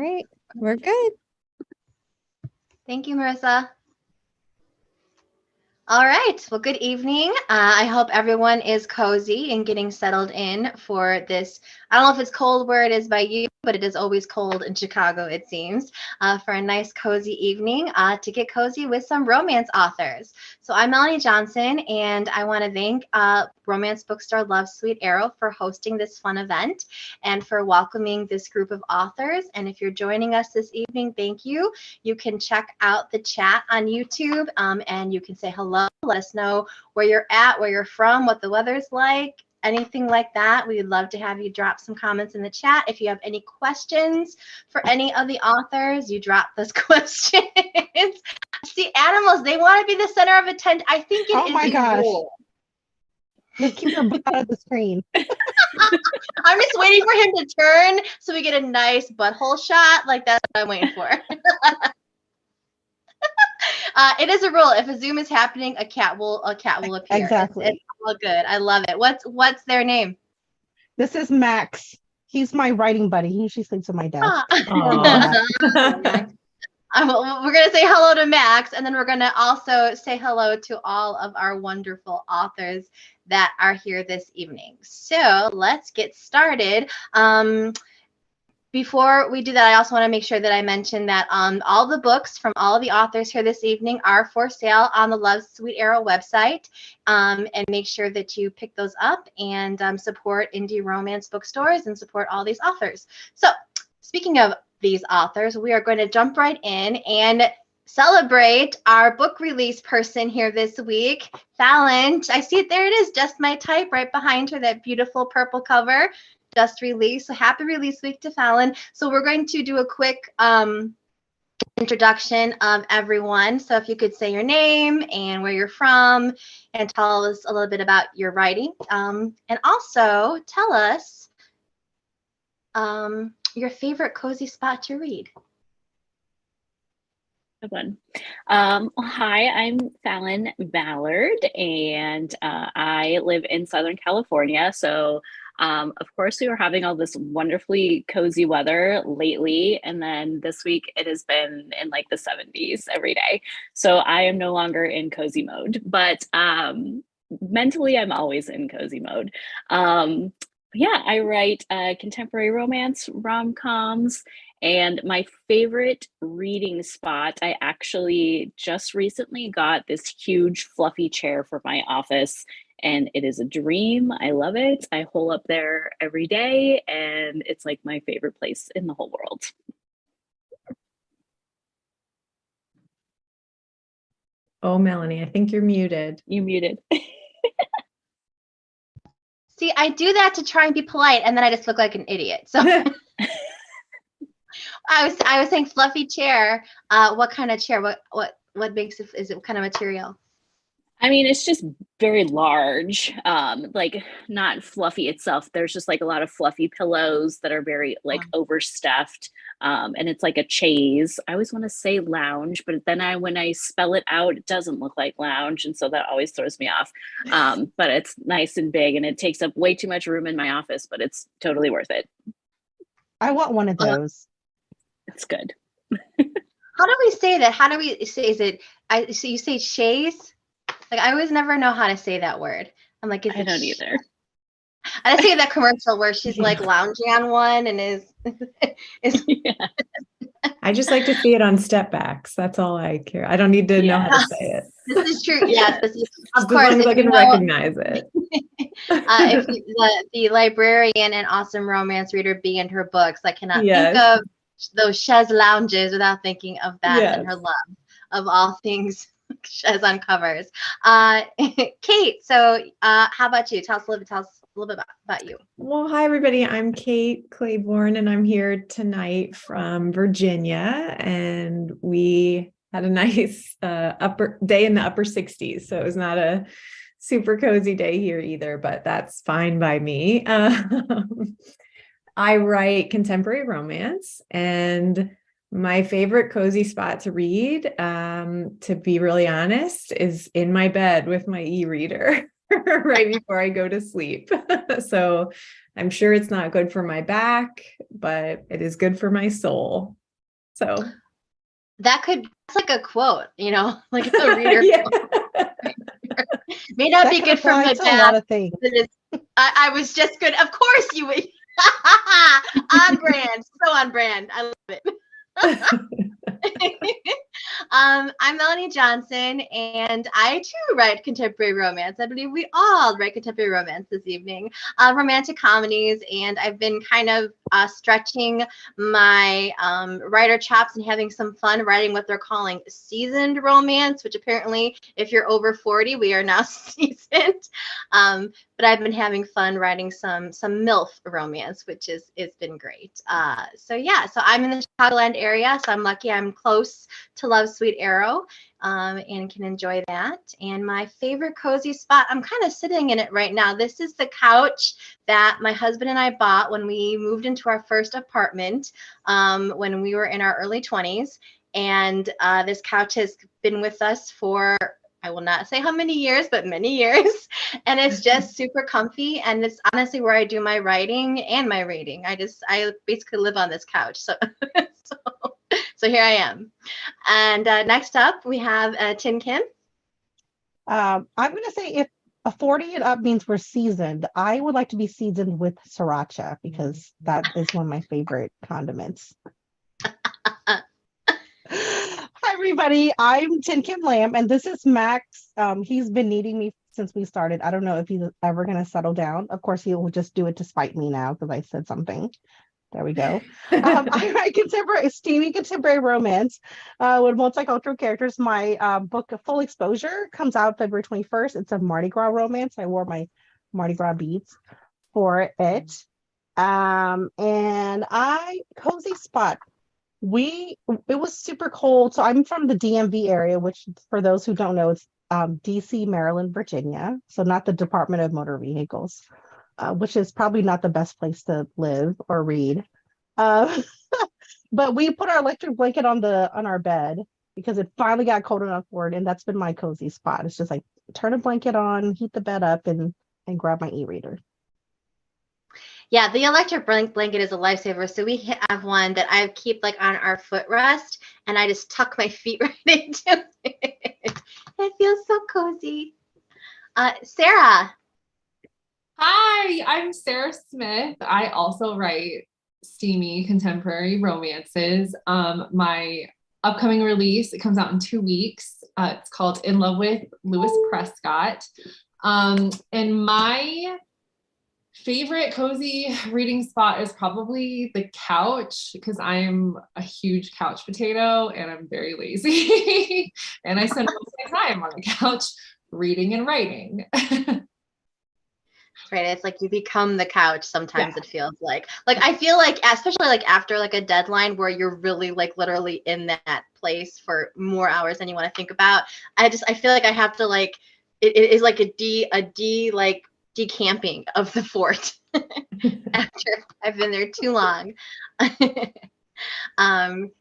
right, we're good. Thank you, Marissa. All right. Well, good evening. I hope everyone is cozy and getting settled in for this. I don't know if it's cold where it is by you, but it is always cold in Chicago, it seems, for a nice cozy evening to get cozy with some romance authors. So I'm Melanie Johnson, and I want to thank Romance Bookstore Love Sweet Arrow for hosting this fun event and for welcoming this group of authors. And if you're joining us this evening, thank you. You can check out the chat on YouTube and you can say hello. Let us know where you're at, where you're from, what the weather's like, anything like that. We would love to have you drop some comments in the chat. If you have any questions for any of the authors, you drop those questions. See, animals, they want to be the center of attention. I think it is. Oh my gosh. Let's keep your butt out of the screen. I'm just waiting for him to turn so we get a nice butthole shot. Like, that's what I'm waiting for. It is a rule. If a Zoom is happening, a cat will appear. Exactly. It's all good. I love it. What's their name? This is Max. He's my writing buddy. He usually sleeps at my desk. We're going to say hello to Max, and then we're going to also say hello to all of our wonderful authors that are here this evening. So let's get started. Before we do that, I also want to make sure that I mention that all the books from all of the authors here this evening are for sale on the Love Sweet Arrow website. And make sure that you pick those up and support indie romance bookstores and support all these authors. So speaking of these authors, we are going to jump right in and celebrate our book release person here this week, Fallon. I see it. There it is, Just My Type, right behind her, that beautiful purple cover. Just released. So happy release week to Fallon. So we're going to do a quick introduction of everyone. So if you could say your name and where you're from and tell us a little bit about your writing. And also tell us your favorite cozy spot to read. Good one. Hi, I'm Fallon Ballard, and I live in Southern California. So of course, we were having all this wonderfully cozy weather lately. And then this week it has been in like the 70s every day. So I am no longer in cozy mode, but mentally I'm always in cozy mode. Yeah, I write contemporary romance, rom-coms, and my favorite reading spot, I actually just recently got this huge fluffy chair for my office. And it is a dream. I love it. I hole up there every day, and it's like my favorite place in the whole world. Oh, Melanie, I think you're muted. You muted. See, I do that to try and be polite, and then I just look like an idiot. So I was saying fluffy chair. What kind of chair? What makes it? Is it what kind of material? I mean, it's just very large, like not fluffy itself. There's just like a lot of fluffy pillows that are very like overstuffed. And it's like a chaise. I always want to say lounge, but then when I spell it out, it doesn't look like lounge. And so that always throws me off. But it's nice and big and it takes up way too much room in my office, but it's totally worth it. I want one of those. It's good. How do we say that? How do we say, so you say chaise? Like, I always never know how to say that word. I'm like, I don't either. I just think of that commercial where she's like lounging on one and is Yeah. I just like to see it on step backs. That's all I care. I don't need to know how to say it. This is true. Yes, this is, of course. As long as I can recognize it. If the librarian and awesome romance reader be in her books, I cannot think of those chaise lounges without thinking of that and her love of all things chaise on covers. Kate, so how about you? Tell us a little bit about you. Well, hi everybody. I'm Kate Claiborne, and I'm here tonight from Virginia. And we had a nice upper day in the upper 60s, so it was not a super cozy day here either, but that's fine by me. I write contemporary romance, and my favorite cozy spot to read, to be really honest, is in my bed with my e-reader right before I go to sleep. So I'm sure it's not good for my back, but it is good for my soul. So That's like a quote, like a reader. yeah. May not That be can good for apply my to a back. lot of things. I was just good. Of course you would. On brand. So on brand. I love it. I'm Melanie Johnson, and I too write contemporary romance. I believe we all write contemporary romance this evening, romantic comedies, and I've been kind of stretching my writer chops and having some fun writing what they're calling seasoned romance, which apparently, if you're over 40, we are now seasoned. But I've been having fun writing some MILF romance, which it's been great. So I'm in the Chicagoland area, so I'm lucky I'm close to Love Sweet Arrow, and can enjoy that. And my favorite cozy spot, I'm kind of sitting in it right now. This is the couch that my husband and I bought when we moved into our first apartment, when we were in our early 20s. And this couch has been with us for, I will not say how many years, but many years. And it's just super comfy. And it's honestly where I do my writing and my reading. I basically live on this couch. So, so here I am. And next up, we have Tin Kim. I'm going to say if a 40 and up means we're seasoned, I would like to be seasoned with sriracha because that is one of my favorite condiments. Hi, everybody. I'm Tin Kim Lamb, and this is Max. He's been needing me since we started. I don't know if he's ever going to settle down. Of course, he'll just do it to spite me now because I said something. There we go. I write steamy contemporary romance with multicultural characters. My book, Full Exposure, comes out February 21st. It's a Mardi Gras romance. I wore my Mardi Gras beads for it. And cozy spot. It was super cold. So I'm from the DMV area, which for those who don't know, it's DC, Maryland, Virginia. So not the Department of Motor Vehicles. Which is probably not the best place to live or read. But we put our electric blanket on our bed because it finally got cold enough for it, and that's been my cozy spot. It's just like turn a blanket on, heat the bed up, and grab my e-reader. Yeah, the electric blanket is a lifesaver. So we have one that I keep like on our footrest, and I just tuck my feet right into it. It feels so cozy. Sarah. Hi, I'm Sarah Smith. I also write steamy contemporary romances. My upcoming release, it comes out in 2 weeks. It's called In Love with Louis Prescott. And my favorite cozy reading spot is probably the couch because I'm a huge couch potato and I'm very lazy. And I spend most of my time on the couch reading and writing. Right, it's like you become the couch. Sometimes it feels like I feel like, especially like after like a deadline where you're really like literally in that place for more hours than you want to think about. I feel like I have to like it is like a decamping of the fort after I've been there too long.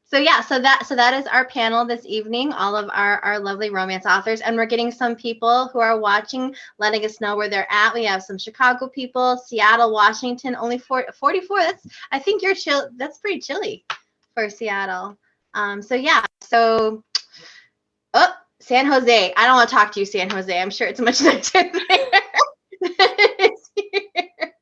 So that is our panel this evening, all of our lovely romance authors, and we're getting some people who are watching letting us know where they're at. We have some Chicago people, Seattle, Washington, only 44. I think you're chill. That's pretty chilly for Seattle. So San Jose. I don't want to talk to you, San Jose. I'm sure it's much nicer there. It's here.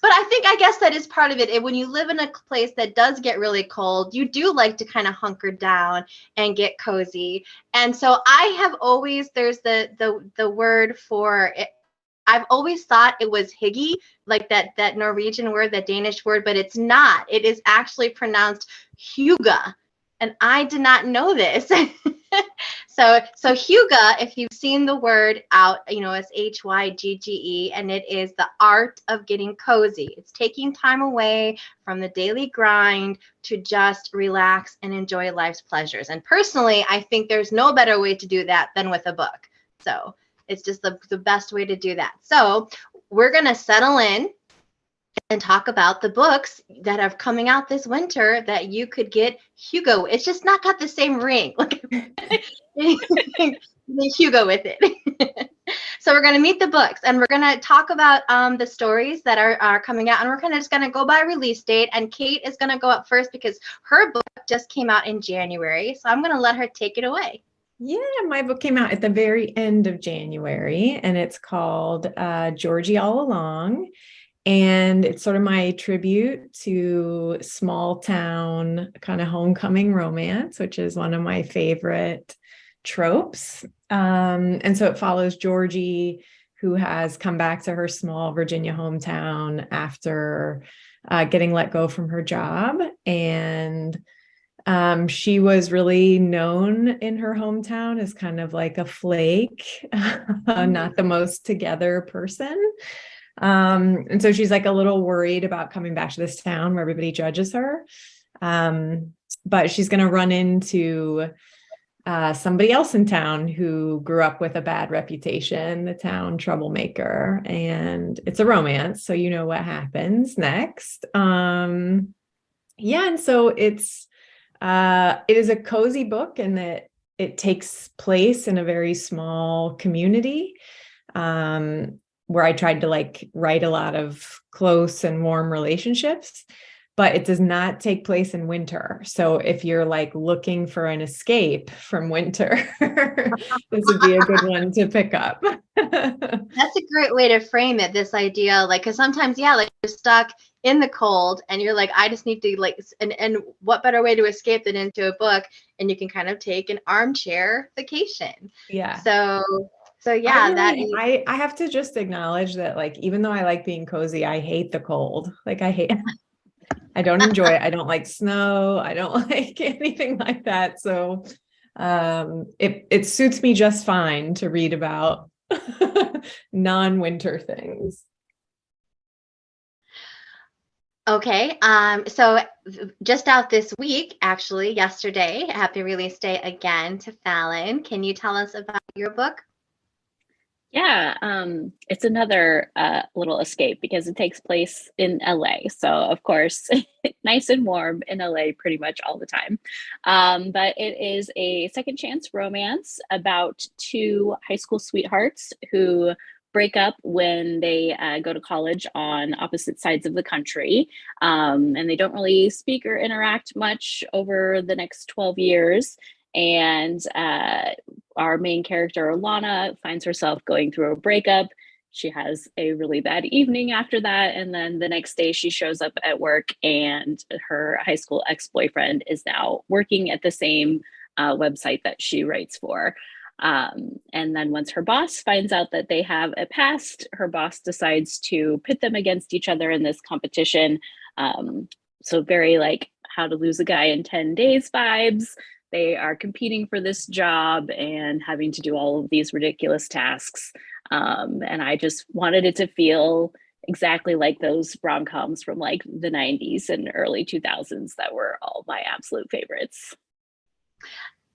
But I guess that is part of it. When you live in a place that does get really cold, you do like to kind of hunker down and get cozy. And so I have always, there's the word for it. I've always thought it was hygge, like that Norwegian word, that Danish word, but it's not. It is actually pronounced hygge. And I did not know this. So hygge, if you've seen the word out, it's HYGGE, and it is the art of getting cozy. It's taking time away from the daily grind to just relax and enjoy life's pleasures. And personally, I think there's no better way to do that than with a book. So it's just the best way to do that. So we're going to settle in and talk about the books that are coming out this winter that you could get hygge. It's just not got the same ring. The hygge with it. So we're going to meet the books, and we're going to talk about the stories that are coming out, and we're kind of just going to go by release date. And Kate is going to go up first because her book just came out in January. So I'm going to let her take it away. Yeah, my book came out at the very end of January, and it's called Georgie All Along. And it's sort of my tribute to small town kind of homecoming romance, which is one of my favorite tropes. And so it follows Georgie, who has come back to her small Virginia hometown after getting let go from her job. And she was really known in her hometown as kind of like a flake, not the most together person. And so she's like a little worried about coming back to this town where everybody judges her. But she's going to run into somebody else in town who grew up with a bad reputation, the town troublemaker, and it's a romance. So you know what happens next. And so it is a cozy book in that it takes place in a very small community, where I tried to like write a lot of close and warm relationships, but it does not take place in winter. So if you're like looking for an escape from winter, this would be a good one to pick up. That's a great way to frame it, this idea, like, because sometimes, yeah, like you're stuck in the cold and you're like, I just need to like, and what better way to escape than into a book, and you can kind of take an armchair vacation. Yeah. So yeah, I have to just acknowledge that, like, even though I like being cozy, I hate the cold. Like I don't enjoy it. I don't like snow. I don't like anything like that. So it suits me just fine to read about non-winter things. Okay. So just out this week, actually, yesterday, happy release day again to Fallon. Can you tell us about your book? Yeah, it's another little escape because it takes place in LA. So, of course, nice and warm in LA pretty much all the time. But it is a second chance romance about two high school sweethearts who break up when they go to college on opposite sides of the country. And they don't really speak or interact much over the next 12 years. And our main character, Lana, finds herself going through a breakup. She has a really bad evening after that. And then the next day she shows up at work and her high school ex-boyfriend is now working at the same website that she writes for. And then once her boss finds out that they have a past, her boss decides to pit them against each other in this competition. So very like How to Lose a Guy in 10 Days vibes. They are competing for this job and having to do all of these ridiculous tasks. And I just wanted it to feel exactly like those rom-coms from like the 90s and early 2000s that were all my absolute favorites.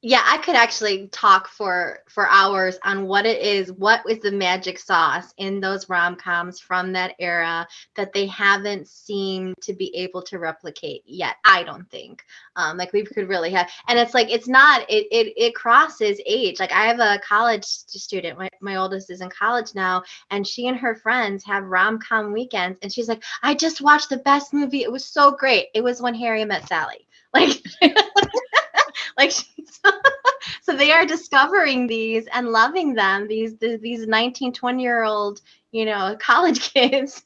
Yeah, I could actually talk for hours on what is the magic sauce in those rom-coms from that era that they haven't seemed to be able to replicate yet. I don't think like we could really have, and it's like it crosses age. Like I have a college student, my oldest is in college now, and she and her friends have rom-com weekends, and she's like, I just watched the best movie. It was so great. It was When Harry Met Sally. Like like so they are discovering these and loving them, these 19, 20-year-old, college kids,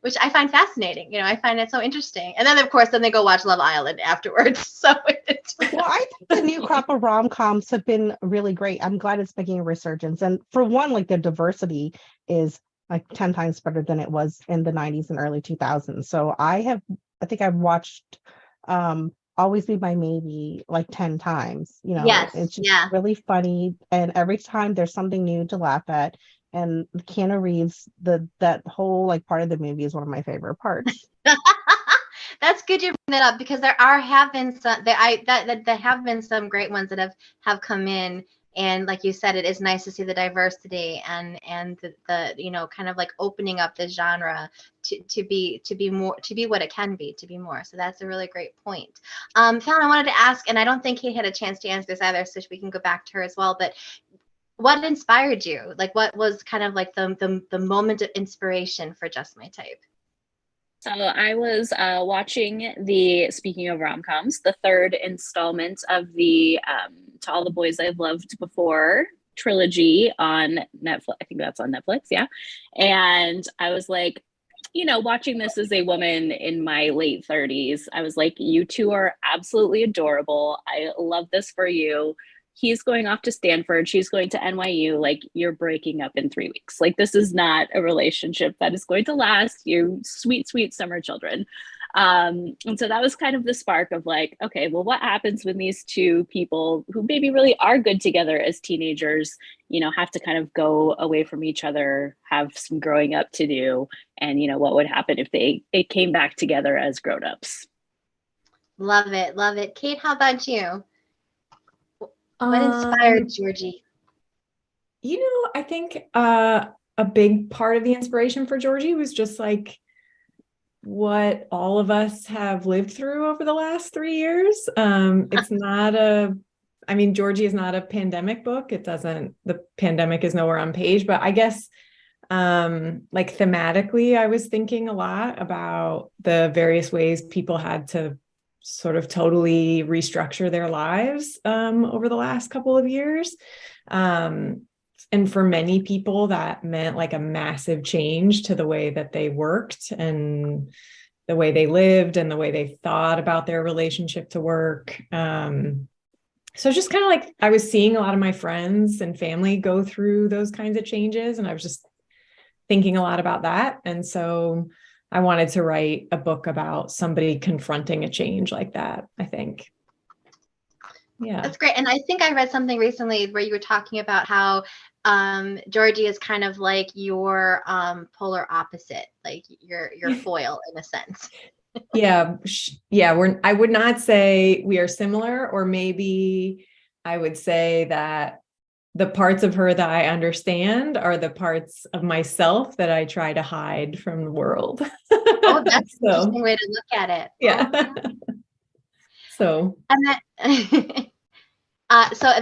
which I find fascinating. I find it so interesting. And then of course, then they go watch Love Island afterwards. So it's well, I think the new crop of rom-coms have been really great. I'm glad it's making a resurgence. And for one, like the diversity is like 10 times better than it was in the 90s and early 2000s. So I think I've watched Always Be My Maybe like 10 times. Yes, it's just really funny, and every time there's something new to laugh at. And Keanu Reeves, that whole like part of the movie is one of my favorite parts. That's good you bring that up, because there have been some there have been some great ones that have come in. And like you said, it is nice to see the diversity and the kind of like opening up the genre to be more, to be what it can be, to be more. So that's a really great point. Fallon, I wanted to ask, and I don't think he had a chance to answer this either, so we can go back to her as well. But what inspired you? Like, what was kind of like the moment of inspiration for Just My Type? So I was watching speaking of rom-coms, the third installment of the To All the Boys I've Loved Before trilogy on Netflix. I think that's on Netflix, yeah. And I was like, watching this as a woman in my late 30s, I was like, you two are absolutely adorable. I love this for you. He's going off to Stanford. She's going to NYU. Like, you're breaking up in 3 weeks. Like, this is not a relationship that is going to last. You sweet, sweet summer children. And so that was kind of the spark of like, okay, well, what happens when these two people who maybe really are good together as teenagers, have to kind of go away from each other, have some growing up to do, and what would happen if they came back together as grown-ups. Love it, love it. Kate, how about you? What inspired Georgie? I think a big part of the inspiration for Georgie was just like what all of us have lived through over the last 3 years. It's not Georgie is not a pandemic book. The pandemic is nowhere on page, but I guess like thematically, I was thinking a lot about the various ways people had to sort of totally restructure their lives over the last couple of years. And for many people, that meant like a massive change to the way that they worked and the way they lived and the way they thought about their relationship to work. So just kind of like I was seeing a lot of my friends and family go through those kinds of changes, and I was just thinking a lot about that. And so I wanted to write a book about somebody confronting a change like that, I think. Yeah. That's great. And I think I read something recently where you were talking about how Georgie is kind of like your polar opposite, like your foil in a sense. Yeah. I would not say we are similar, or maybe I would say that the parts of her that I understand are the parts of myself that I try to hide from the world. Oh, that's an interesting way to look at it. Yeah. So. And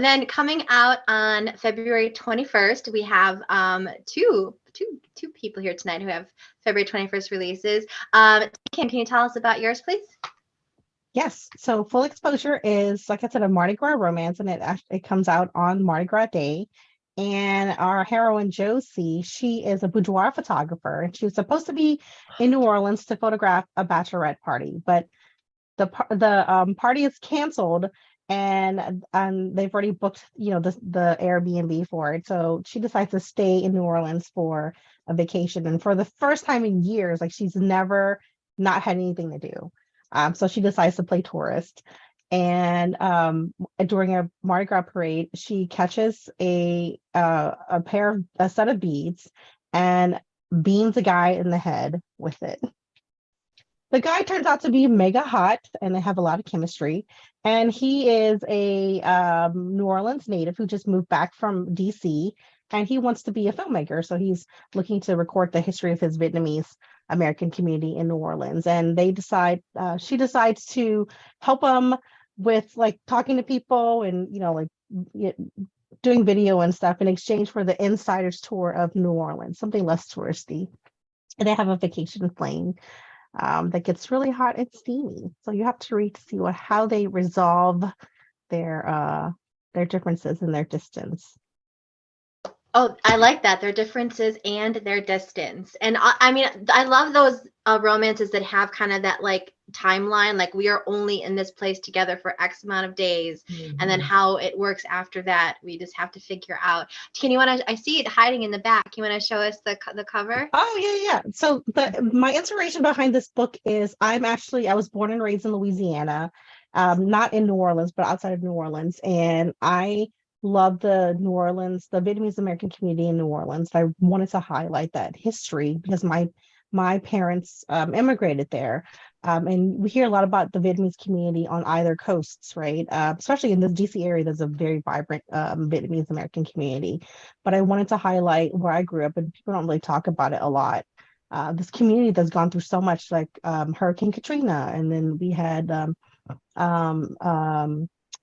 then coming out on February 21st, we have two people here tonight who have February 21st releases. Kim, can you tell us about yours, please? Yes. So Full Exposure is, like I said, a Mardi Gras romance, and it comes out on Mardi Gras Day. And our heroine, Josie, she is a boudoir photographer, and she was supposed to be in New Orleans to photograph a bachelorette party, but the party is canceled, and they've already booked, the Airbnb for it. So she decides to stay in New Orleans for a vacation, and for the first time in years, like, she's never not had anything to do. So she decides to play tourist. And during a Mardi Gras parade, she catches a set of beads and beans a guy in the head with it. The guy turns out to be mega hot, and they have a lot of chemistry. And he is a New Orleans native who just moved back from DC, and he wants to be a filmmaker. So he's looking to record the history of his Vietnamese American community in New Orleans. And she decides to help him with like talking to people and, doing video and stuff in exchange for the insider's tour of New Orleans, something less touristy. And they have a vacation plane that gets really hot and steamy. So you have to read to see how they resolve their differences and their distance. Oh, I like that. Their differences and their distance. And I love those romances that have kind of that like timeline, like we are only in this place together for X amount of days. Mm-hmm. And then how it works after that, we just have to figure out. I see it hiding in the back. You want to show us the cover? Oh, yeah. So my inspiration behind this book is I was born and raised in Louisiana, not in New Orleans, but outside of New Orleans. And I love the Vietnamese American community in New Orleans. I wanted to highlight that history because my parents immigrated there. And we hear a lot about the Vietnamese community on either coasts, right? Especially in the DC area, there's a very vibrant Vietnamese American community. But I wanted to highlight where I grew up, and people don't really talk about it a lot. This community that's gone through so much, like Hurricane Katrina, and then we had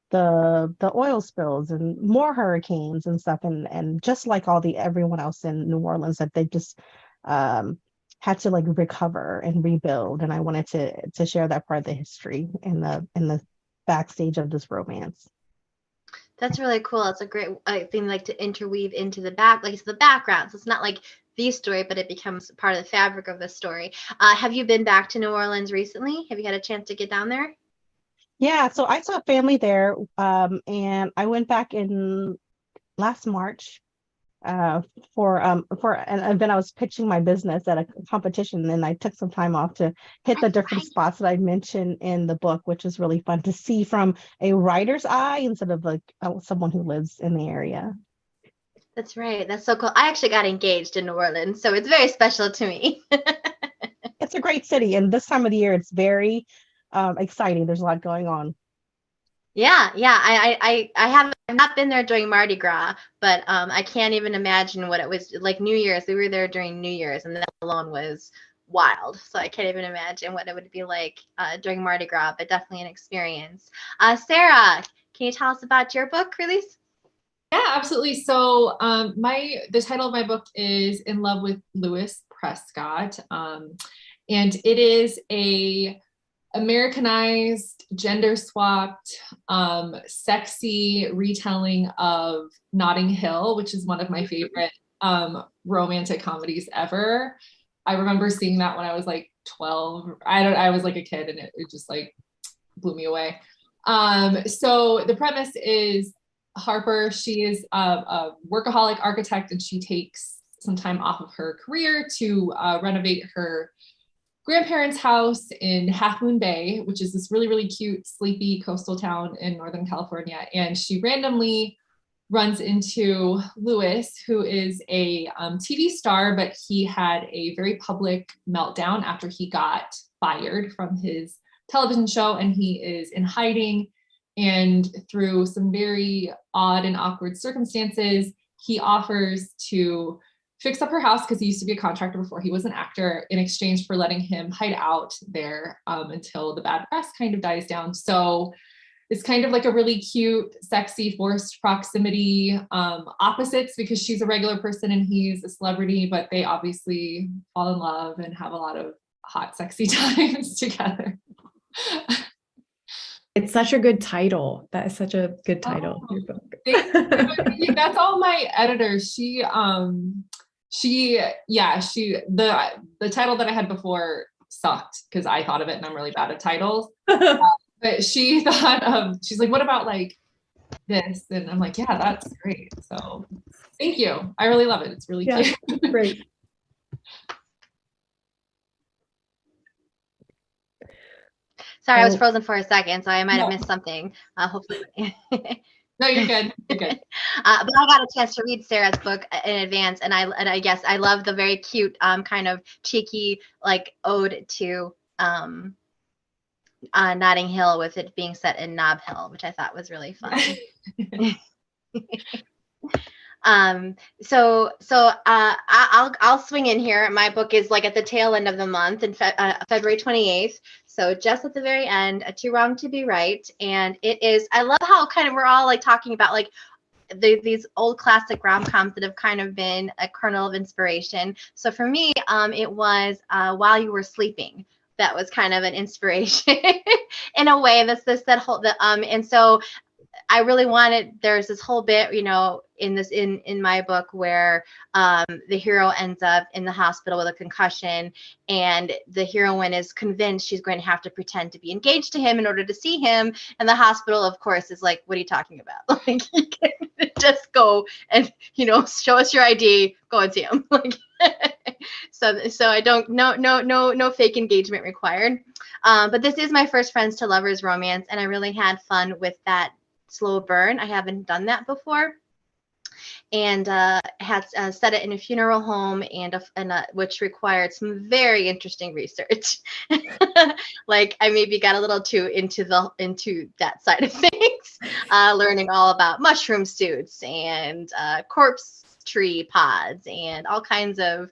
the oil spills and more hurricanes and stuff, and just like everyone else in New Orleans, that they just had to like recover and rebuild. And I wanted to share that part of the history in the backstage of this romance. That's really cool. It's a great thing like to interweave into the the background. So it's not like the story, but it becomes part of the fabric of the story. Have you been back to New Orleans recently? Have you had a chance to get down there? Yeah, so I saw family there, and I went back in last March for an event. I was pitching my business at a competition, and I took some time off to hit the different spots that I mentioned in the book, which is really fun to see from a writer's eye instead of like someone who lives in the area. That's right. That's so cool. I actually got engaged in New Orleans, so it's very special to me. It's a great city, and this time of the year, it's very exciting. There's a lot going on. Yeah. I've not been there during Mardi Gras, but I can't even imagine what it was like. New Year's, we were there during New Year's, and that alone was wild. So I can't even imagine what it would be like during Mardi Gras, but definitely an experience. Sarah, can you tell us about your book release? Yeah, absolutely. So the title of my book is In Love with Louis Prescott. And it is a Americanized, gender swapped, sexy retelling of Notting Hill, which is one of my favorite romantic comedies ever. I remember seeing that when I was like 12. I was like a kid, and it just like blew me away. So the premise is Harper, she is a workaholic architect, and she takes some time off of her career to renovate her grandparents' house in Half Moon Bay, which is this really, really cute, sleepy coastal town in Northern California. And she randomly runs into Louis, who is a TV star, but he had a very public meltdown after he got fired from his television show, and he is in hiding. And through some very odd and awkward circumstances, he offers to fix up her house, because he used to be a contractor before he was an actor, in exchange for letting him hide out there until the bad press kind of dies down. So it's kind of like a really cute, sexy, forced proximity opposites, because she's a regular person and he's a celebrity, but they obviously fall in love and have a lot of hot, sexy times together. It's such a good title. That is such a good title. Oh, Your book. That's all my editor. The title that I had before sucked, because I thought of it, and I'm really bad at titles. But she thought, she's like, what about like this? And I'm like, yeah, that's great. So thank you. I really love it. It's really cute. Great. Sorry, I was frozen for a second, so I might have missed something. Hopefully. No, you're good. You're good. But I got a chance to read Sarah's book in advance, and I guess I love the very cute, kind of cheeky, like ode to Notting Hill, with it being set in Nob Hill, which I thought was really fun. I'll swing in here. My book is like at the tail end of the month, in February 28th. So just at the very end, Too Wrong to Be Right. And it is, I love how kind of we're all like talking about like these old classic rom-coms that have kind of been a kernel of inspiration. So for me, it was While You Were Sleeping. That was kind of an inspiration in a way. And so I really wanted, there's this whole bit, in my book where the hero ends up in the hospital with a concussion, and the heroine is convinced she's going to have to pretend to be engaged to him in order to see him. And the hospital, of course, is like, what are you talking about? Like, you can just go and, show us your ID, go and see him. Like, so I don't, no fake engagement required. But this is my first friends to lovers romance, and I really had fun with that slow burn. I haven't done that before, and had set it in a funeral home, and which required some very interesting research. Like I maybe got a little too into that side of things, learning all about mushroom suits and corpse tree pods and all kinds of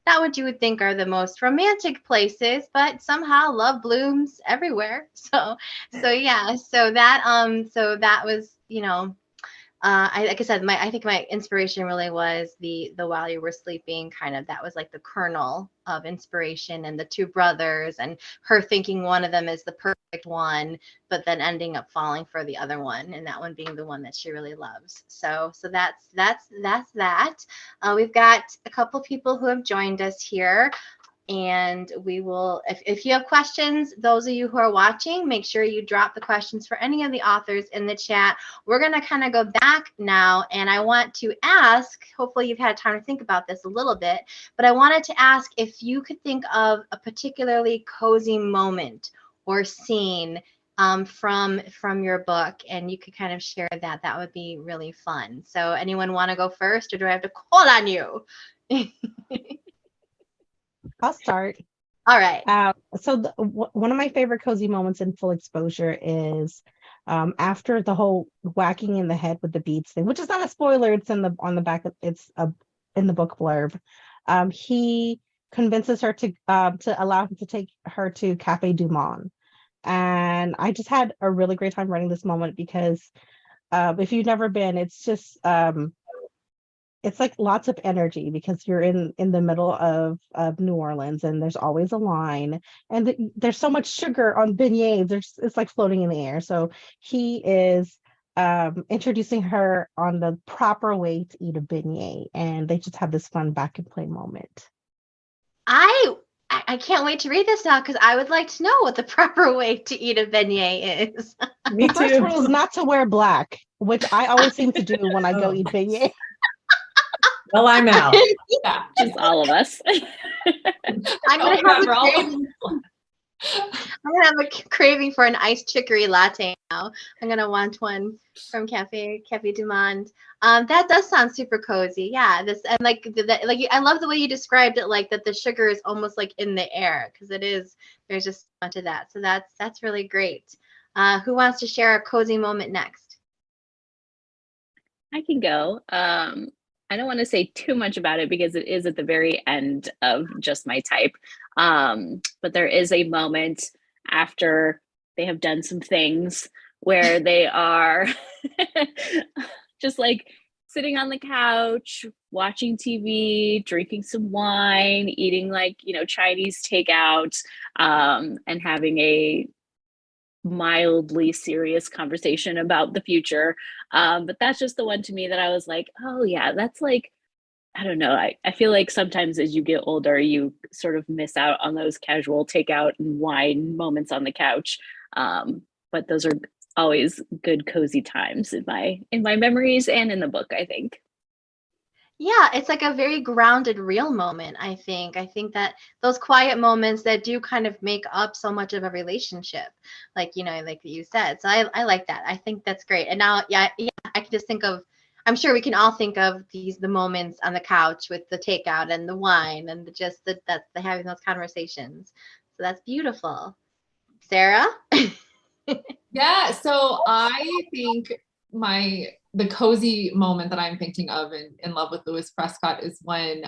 not what you would think are the most romantic places, but somehow love blooms everywhere. So yeah, so that was, like I said, I think my inspiration really was the while you were sleeping kind of, that was like the kernel of inspiration, and the two brothers and her thinking one of them is the perfect one, but then ending up falling for the other one, and that one being the one that she really loves. So that's that. We've got a couple people who have joined us here. And we will, if you have questions, those of you who are watching, make sure you drop the questions for any of the authors in the chat. We're going to kind of go back now, and I want to ask, hopefully you've had time to think about this a little bit, but I wanted to ask if you could think of a particularly cozy moment or scene from your book, and you could kind of share that. That would be really fun. So anyone want to go first, or do I have to call on you? I'll start. All right. So one of my favorite cozy moments in Full Exposure is after the whole whacking in the head with the beads thing, which is not a spoiler. It's on the back. It's in the book blurb. He convinces her to allow him to take her to Cafe Du Monde, and I just had a really great time writing this moment because if you've never been, it's just it's like lots of energy because you're in the middle of New Orleans, and there's always a line, and there's so much sugar on beignets. It's like floating in the air. So he is introducing her on the proper way to eat a beignet, and they just have this fun back and play moment. I can't wait to read this now, because I would like to know what the proper way to eat a beignet is. Me The first too. rule is not to wear black, which I always seem to do when I go eat beignet. Well, I'm out. Yeah. Just all of us. I'm gonna have a craving for an iced chicory latte now. I'm gonna want one from Cafe Du Monde. That does sound super cozy. Yeah, this, and like I love the way you described it, like that the sugar is almost like in the air, because it is. There's just so much of that. So that's really great. Who wants to share a cozy moment next? I can go. I don't want to say too much about it because it is at the very end of Just My Type. But there is a moment after they have done some things where they are just like sitting on the couch, watching TV, drinking some wine, eating like, Chinese takeout, and having a mildly serious conversation about the future. But that's just the one to me that I was like, oh yeah, that's like, I don't know. I feel like sometimes as you get older, you sort of miss out on those casual takeout and wine moments on the couch. But those are always good, cozy times in my memories and in the book, I think. Yeah, it's like a very grounded, real moment, I think. I think that those quiet moments that do kind of make up so much of a relationship, like, like you said. So I like that. I think that's great. And now, yeah, I can just think of, I'm sure we can all think of the moments on the couch with the takeout and the wine and the having those conversations. So that's beautiful. Sarah? Yeah, so I think the cozy moment that I'm thinking of in Love with Louis Prescott is when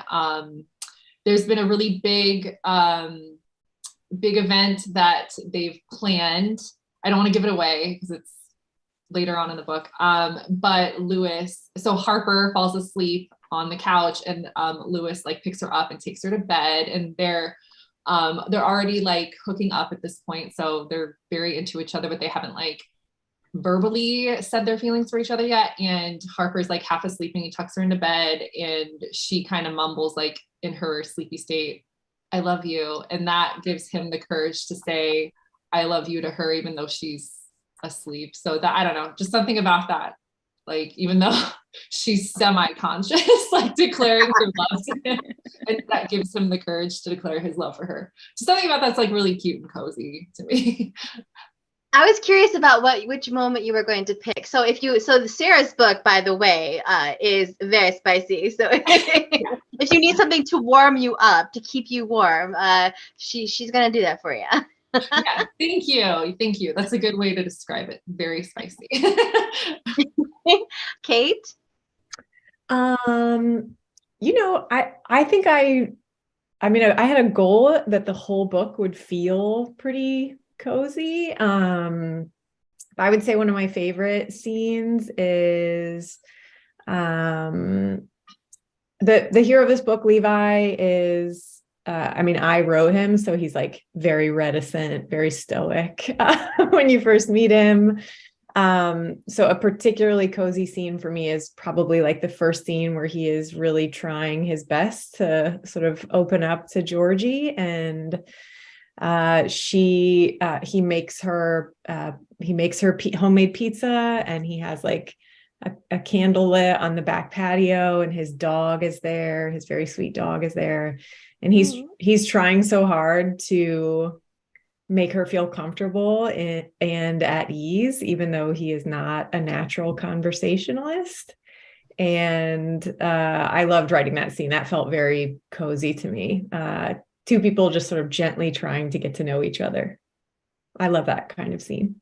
there's been a really big event that they've planned. I don't want to give it away because it's later on in the book. But so Harper falls asleep on the couch, and Louis like picks her up and takes her to bed, and they're already like hooking up at this point. So they're very into each other, but they haven't like verbally said their feelings for each other yet. And Harper's like half asleep, and he tucks her into bed, and she kind of mumbles like in her sleepy state, "I love you." And that gives him the courage to say, "I love you" to her, even though she's asleep. So that, I don't know, just something about that. Like, even though she's semi-conscious, like declaring her love to him, and that gives him the courage to declare his love for her. Just something about that's like really cute and cozy to me. I was curious about which moment you were going to pick. So the Sarah's book, by the way, is very spicy. So if you need something to warm you up, to keep you warm, she's gonna do that for you. Yeah, thank you. That's a good way to describe it. Very spicy. Kate? I think I I mean, I had a goal that the whole book would feel pretty cozy. I would say one of my favorite scenes is the hero of this book, Levi, is I mean, I wrote him, so he's like very reticent, very stoic when you first meet him. So a particularly cozy scene for me is probably like the first scene where he is really trying his best to sort of open up to Georgie, and he makes her homemade pizza, and he has like a candle lit on the back patio, and his dog is there, his very sweet dog is there, and he's trying so hard to make her feel comfortable and at ease, even though he is not a natural conversationalist. And I loved writing that scene. That felt very cozy to me. Two people just sort of gently trying to get to know each other. I love that kind of scene.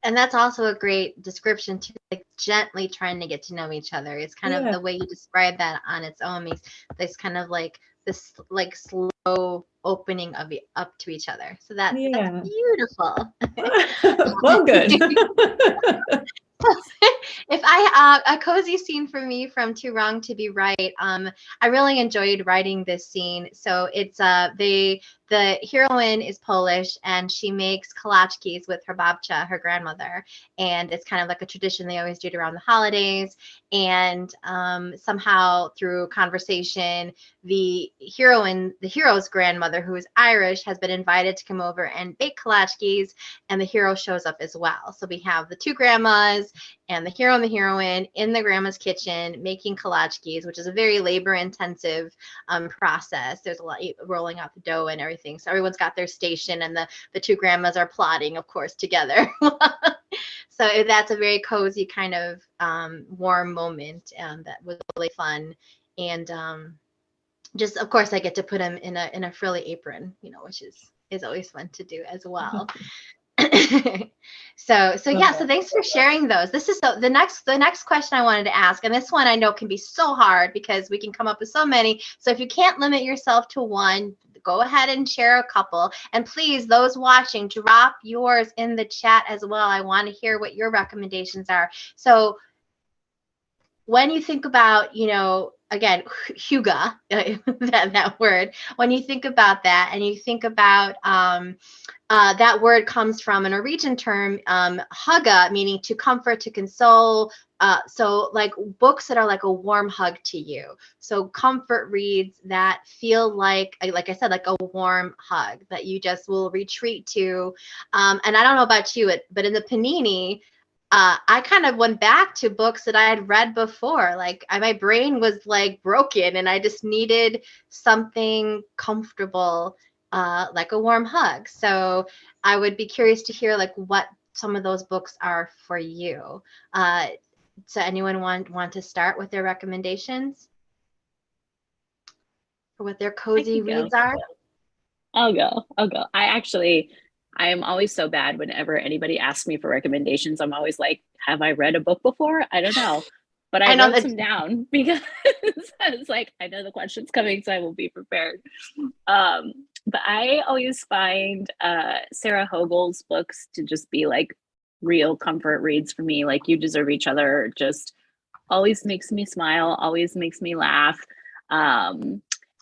And that's also a great description too, like gently trying to get to know each other. It's kind of the way you describe that on its own makes this kind of like this like slow opening of up to each other. So that's beautiful. Well, good. If I a cozy scene for me from Too Wrong to Be Right, I really enjoyed writing this scene. So it's the heroine is Polish, and she makes kolaczkis with her babcia, her grandmother, and it's kind of like a tradition they always do it around the holidays. And somehow through conversation, the hero's grandmother, who is Irish, has been invited to come over and bake kolaczkis, and the hero shows up as well. So we have the two grandmas and the hero and the heroine in the grandma's kitchen making kolaczkis, which is a very labor-intensive process. There's a lot rolling out the dough and everything. So everyone's got their station, and the two grandmas are plotting, of course, together. So that's a very cozy kind of warm moment that was really fun. And just, of course, I get to put him in a frilly apron, which is always fun to do as well. So thanks for sharing those. This is the next question I wanted to ask, and this one I know can be so hard because we can come up with so many. So if you can't limit yourself to one, go ahead and share a couple. And please, those watching, drop yours in the chat as well. I want to hear what your recommendations are. So when you think about, again, hygge, that word, when you think about that and you think about that word comes from a Norwegian term, hugge, meaning to comfort, to console. So like books that are like a warm hug to you. So comfort reads that feel like I said, like a warm hug that you just will retreat to. And I don't know about you, but in the Panini, I kind of went back to books that I had read before. Like my brain was like broken, and I just needed something comfortable, like a warm hug. So I would be curious to hear like what some of those books are for you. So anyone want to start with their recommendations for what their cozy reads are? I'll go. I am always so bad whenever anybody asks me for recommendations. I'm always like, have I read a book before? I don't know. But I wrote some down because it's like, I know the question's coming, so I will be prepared. But I always find Sarah Hogel's books to just be like real comfort reads for me. Like You Deserve Each Other just always makes me smile, always makes me laugh.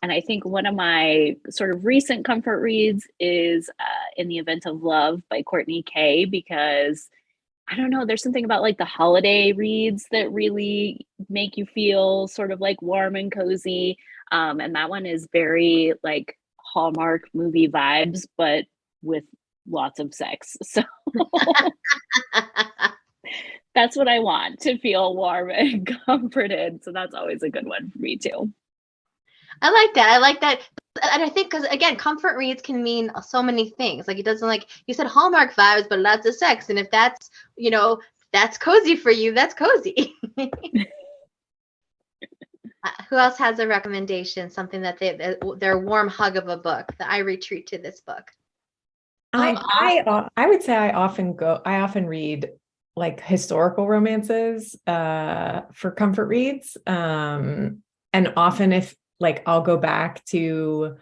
And I think one of my sort of recent comfort reads is In the Event of Love by Courtney Kay, because I don't know, there's something about like the holiday reads that really make you feel sort of like warm and cozy. And that one is very like Hallmark movie vibes, but with lots of sex. So that's what I want, to feel warm and comforted. So that's always a good one for me too. I like that. And I think because, again, comfort reads can mean so many things. Like it doesn't, like you said, Hallmark vibes, but lots of sex. And if that's, that's cozy for you, that's cozy. Who else has a recommendation? Something that their warm hug of a book that I retreat to this book. I would say I often read like historical romances for comfort reads. And often if like I'll go back to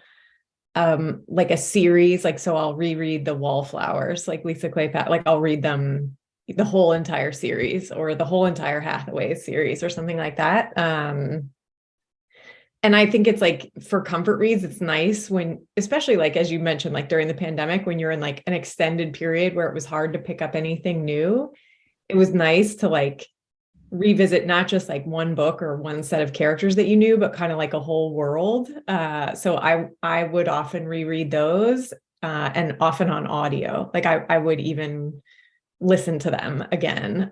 like a series, like, so I'll reread The Wallflowers, like Lisa Clay Pat, like I'll read them the whole entire series or the whole entire Hathaway series or something like that. And I think it's like for comfort reads, it's nice when, especially like, as you mentioned, like during the pandemic, when you're in like an extended period where it was hard to pick up anything new, it was nice to like revisit not just like one book or one set of characters that you knew, but kind of like a whole world. So I would often reread those and often on audio. Like I would even listen to them again.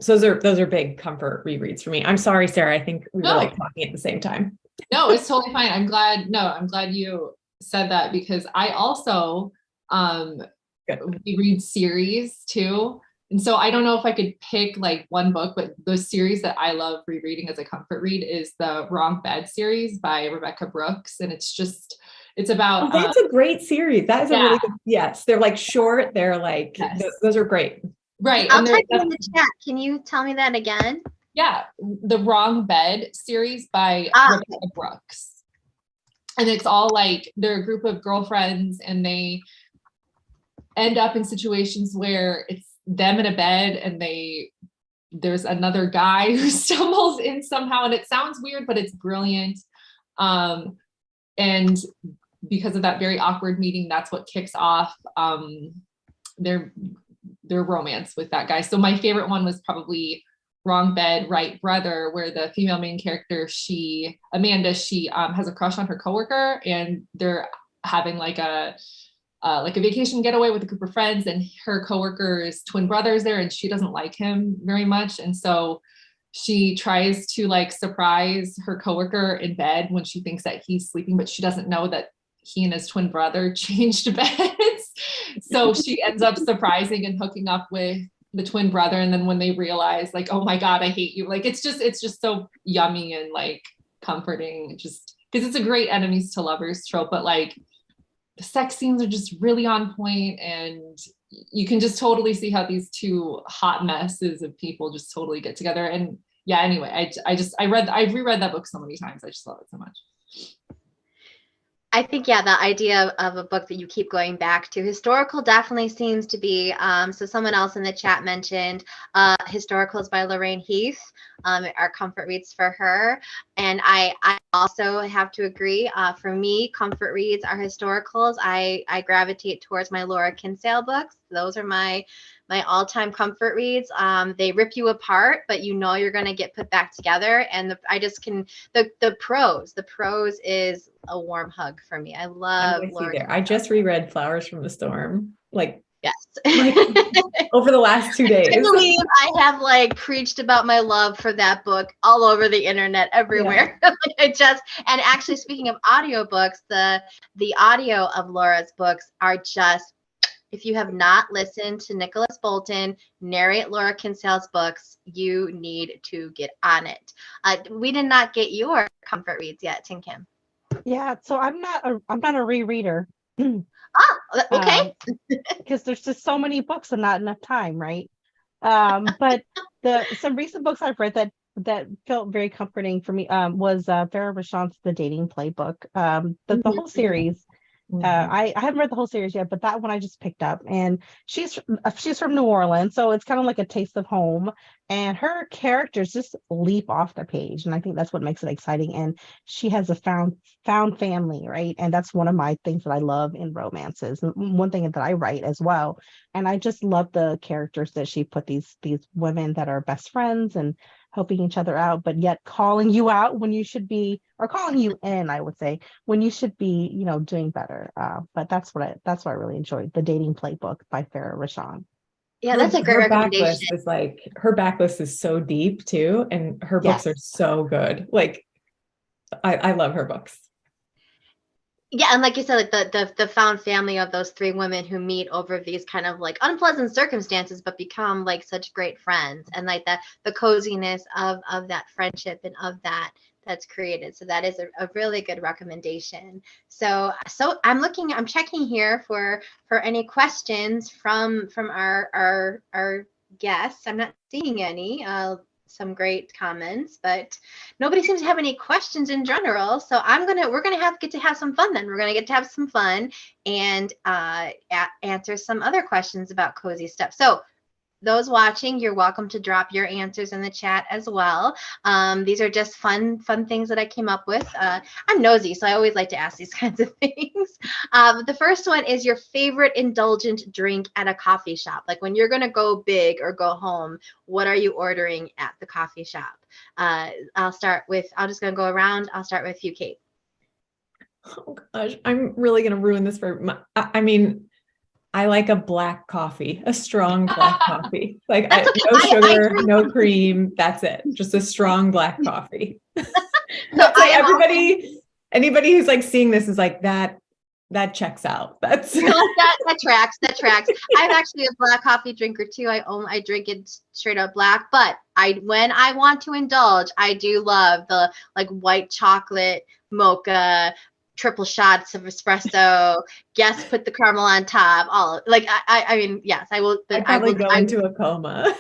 So those are big comfort rereads for me. I'm sorry, Sarah. I think we were like talking at the same time. No, it's totally fine. I'm glad you said that, because I also read series too. And so I don't know if I could pick like one book, but the series that I love rereading as a comfort read is the Wrong Bed series by Rebecca Brooks. And it's about that's a great series. That is a really good, yes. They're like short. They're like, those are great. Right. I'll type it in the chat. Can you tell me that again? Yeah. The Wrong Bed series by Rebecca Brooks. And it's all like, they're a group of girlfriends and they end up in situations where it's them in a bed and there's another guy who stumbles in somehow, and it sounds weird, but it's brilliant. And because of that very awkward meeting, that's what kicks off their romance with that guy. So my favorite one was probably Wrong Bed, Right Brother, where the female main character, Amanda, has a crush on her coworker, and they're having like a vacation getaway with a group of friends, and her coworker's twin brother is there and she doesn't like him very much. And so she tries to like surprise her coworker in bed when she thinks that he's sleeping, but she doesn't know that he and his twin brother changed beds. So she ends up surprising and hooking up with the twin brother. And then when they realize like, oh my God, I hate you. Like, it's just so yummy and like comforting, just because it's a great enemies to lovers trope, but like, the sex scenes are just really on point, and you can just totally see how these two hot messes of people just totally get together. And yeah, anyway, I've reread that book so many times. I just love it so much. I think, yeah, the idea of a book that you keep going back to. Historical definitely seems to be, so someone else in the chat mentioned Historicals by Lorraine Heath, are comfort reads for her. And I also have to agree, for me, comfort reads are historicals. I gravitate towards my Laura Kinsale books. Those are my all-time comfort reads. They rip you apart, but you know you're going to get put back together. And the prose is a warm hug for me. I love Laura. I just reread Flowers from the Storm, like, yes, like over the last 2 days. I believe I have like preached about my love for that book all over the internet, everywhere. Yeah. And actually, speaking of audiobooks, the audio of Laura's books are just, if you have not listened to Nicholas Bolton narrate Laura Kinsale's books, you need to get on it. We did not get your comfort reads yet, Tin Kim. Yeah, so I'm not a rereader. Oh, okay. Because there's just so many books and not enough time, right? But some recent books I've read that felt very comforting for me was Farrah Rashan's The Dating Playbook. The whole series. I haven't read the whole series yet, but that one I just picked up, and she's from New Orleans, so it's kind of like a taste of home, and her characters just leap off the page, and I think that's what makes it exciting. And she has a found family, right? And that's one of my things that I love in romances, and one thing that I write as well. And I just love the characters that she put, these women that are best friends and helping each other out, but yet calling you out when you should be, or calling you in, I would say, when you should be, doing better. But that's what I really enjoyed. The Dating Playbook by Farrah Rashan. Yeah, that's a great recommendation. Her backlist is so deep too, and her books are so good. Like, I love her books. Yeah, and like you said, like the found family of those three women who meet over these kind of like unpleasant circumstances, but become like such great friends, and like the coziness of that friendship and of that's created. So that is a really good recommendation. So I'm checking here for any questions from our guests. I'm not seeing any. some great comments, but nobody seems to have any questions in general. So we're gonna get to have some fun then. We're gonna get to have some fun and answer some other questions about cozy stuff. So those watching, you're welcome to drop your answers in the chat as well. These are just fun things that I came up with. I'm nosy, so I always like to ask these kinds of things. The first one is your favorite indulgent drink at a coffee shop. Like when you're going to go big or go home, what are you ordering at the coffee shop? I'm just going to go around. I'll start with you, Kate. Oh gosh, I'm really going to ruin this I like a black coffee, a strong black coffee. Like That's okay. No sugar, no cream. That's it. Just a strong black coffee. Anybody who's like seeing this is like that checks out. That's that tracks. I'm actually a black coffee drinker too. I drink it straight up black, but when I want to indulge, I do love the like white chocolate mocha, triple shots of espresso. Yes, put the caramel on top. I mean, yes, I will. I'd probably go into a coma.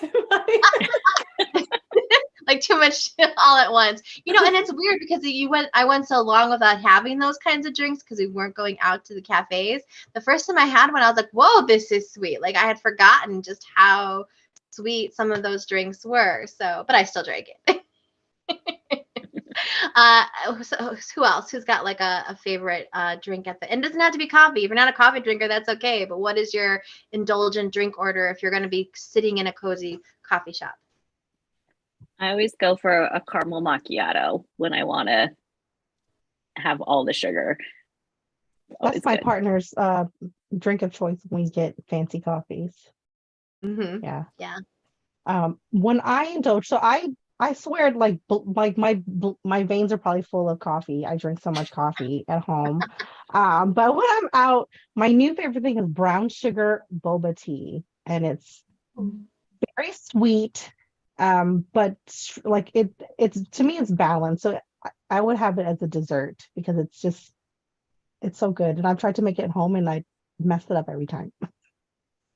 Like too much all at once, and it's weird because I went so long without having those kinds of drinks because we weren't going out to the cafes. The first time I had one, I was like, whoa, this is sweet. Like I had forgotten just how sweet some of those drinks were. So, but I still drank it. So who else? Who's got like a favorite drink and it doesn't have to be coffee. If you're not a coffee drinker, that's okay. But what is your indulgent drink order if you're going to be sitting in a cozy coffee shop? I always go for a caramel macchiato when I want to have all the sugar. That's my partner's drink of choice when we get fancy coffees. Mm-hmm. Yeah. When I indulge, so I swear, like my veins are probably full of coffee. I drink so much coffee at home. But when I'm out, my new favorite thing is brown sugar boba tea, and it's very sweet. But like it's to me, it's balanced. So I would have it as a dessert because it's so good. And I've tried to make it at home, and I mess it up every time.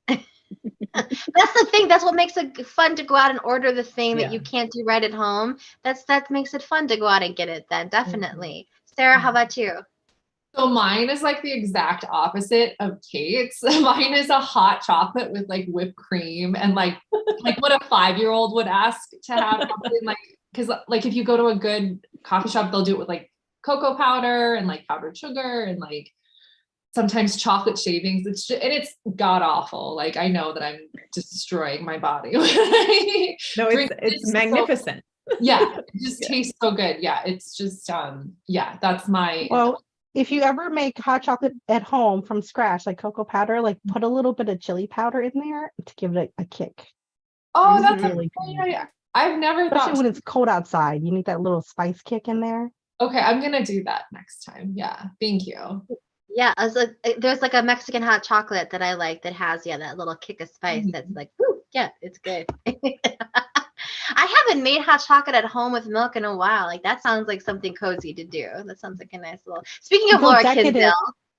That's the thing. That's what makes it fun to go out and order the thing that you can't do right at home. That makes it fun to go out and get it then. Definitely. Mm-hmm. Sarah, how about you? So mine is like the exact opposite of Kate's. Mine is a hot chocolate with like whipped cream and like what a 5-year-old would ask to have. Because like if you go to a good coffee shop, they'll do it with like cocoa powder and like powdered sugar and like sometimes chocolate shavings. It's god awful. Like I know that I'm just destroying my body. No, it's magnificent. It just tastes so good. Yeah, it's just that's my. Well, if you ever make hot chocolate at home from scratch, like cocoa powder, like put a little bit of chili powder in there to give it a kick. Oh, that's really good. I've never Especially when it's cold outside, you need that little spice kick in there. Okay, I'm gonna do that next time. Yeah, thank you. Yeah, there's like a Mexican hot chocolate that I like that has that little kick of spice. Mm-hmm. That's like, woo, yeah, it's good. I haven't made hot chocolate at home with milk in a while. Like that sounds like something cozy to do. That sounds like a nice little. Speaking of Laura Kinsdale,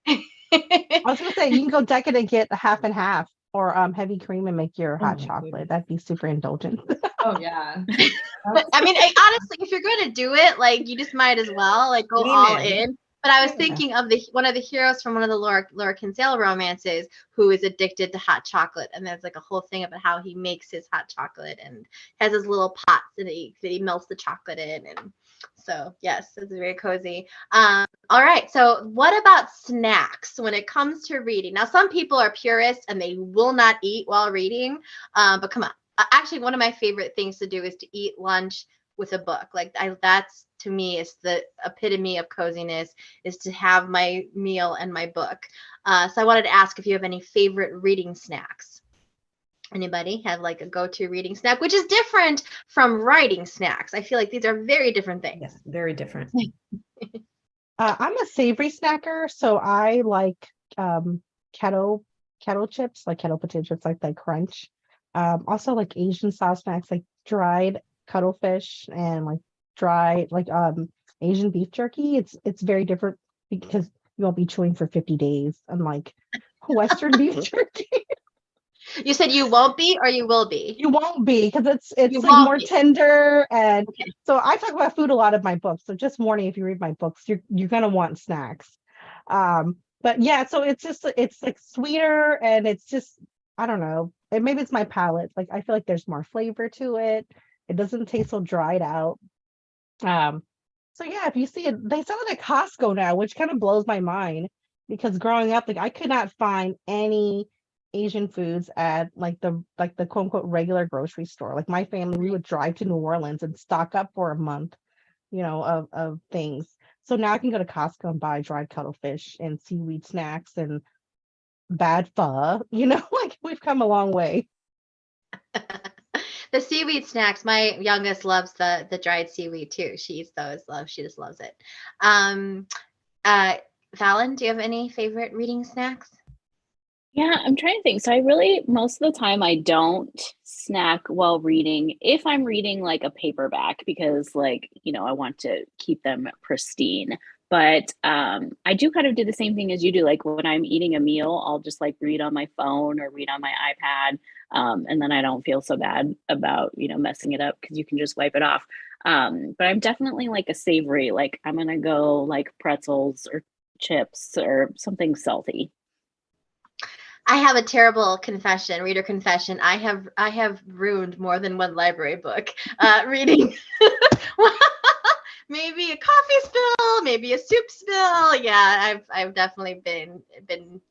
I was gonna say you can go decadent and get a half and half or heavy cream and make your hot chocolate. Goodness. That'd be super indulgent. Oh yeah. I mean, honestly, if you're going to do it, like you just might as well like go all in. But I was thinking of one of the heroes from one of the Laura Kinsale romances who is addicted to hot chocolate. And there's like a whole thing about how he makes his hot chocolate and has his little pots that he melts the chocolate in. And so, yes, it's very cozy. All right. So what about snacks when it comes to reading? Now, some people are purists and they will not eat while reading. But come on. Actually, one of my favorite things to do is to eat lunch with a book. Like that's to me is the epitome of coziness, is to have my meal and my book. So I wanted to ask if you have any favorite reading snacks. Anybody have like a go-to reading snack, which is different from writing snacks? I feel like these are very different things. Yes, very different. I'm a savory snacker, so I like kettle chips, like kettle potato chips, like that crunch. Also like Asian style snacks, like dried cuttlefish and like dried like Asian beef jerky. It's very different because you won't be chewing for 50 days, unlike Western beef jerky. You said you won't be or you will be? You won't be, because it's You like won't more be. tender, and Okay. so I talk about food a lot in my books. So just warning, if you read my books, you're gonna want snacks. But yeah, so it's like sweeter, and it's just, I don't know. And maybe it's my palate. Like I feel like there's more flavor to it. It doesn't taste so dried out. Um, so yeah, if you see it, they sell it at Costco now, which kind of blows my mind, because growing up, like I could not find any Asian foods at like the quote unquote regular grocery store. Like my family, we would drive to New Orleans and stock up for a month, of things. So now I can go to Costco and buy dried cuttlefish and seaweed snacks and bad pho. Like we've come a long way. The seaweed snacks. My youngest loves the dried seaweed too. She eats those. She just loves it. Um, uh, Fallon, do you have any favorite reading snacks? Yeah, I'm trying to think. So I really, most of the time, I don't snack while reading if I'm reading like a paperback because, like, I want to keep them pristine. But I do kind of do the same thing as you do. Like when I'm eating a meal, I'll just like read on my phone or read on my iPad. And then I don't feel so bad about, messing it up because you can just wipe it off. But I'm definitely like a savory, like I'm gonna go like pretzels or chips or something salty. I have a terrible confession, reader confession. I have ruined more than one library book reading. Maybe a coffee spill, maybe a soup spill. Yeah, I've definitely been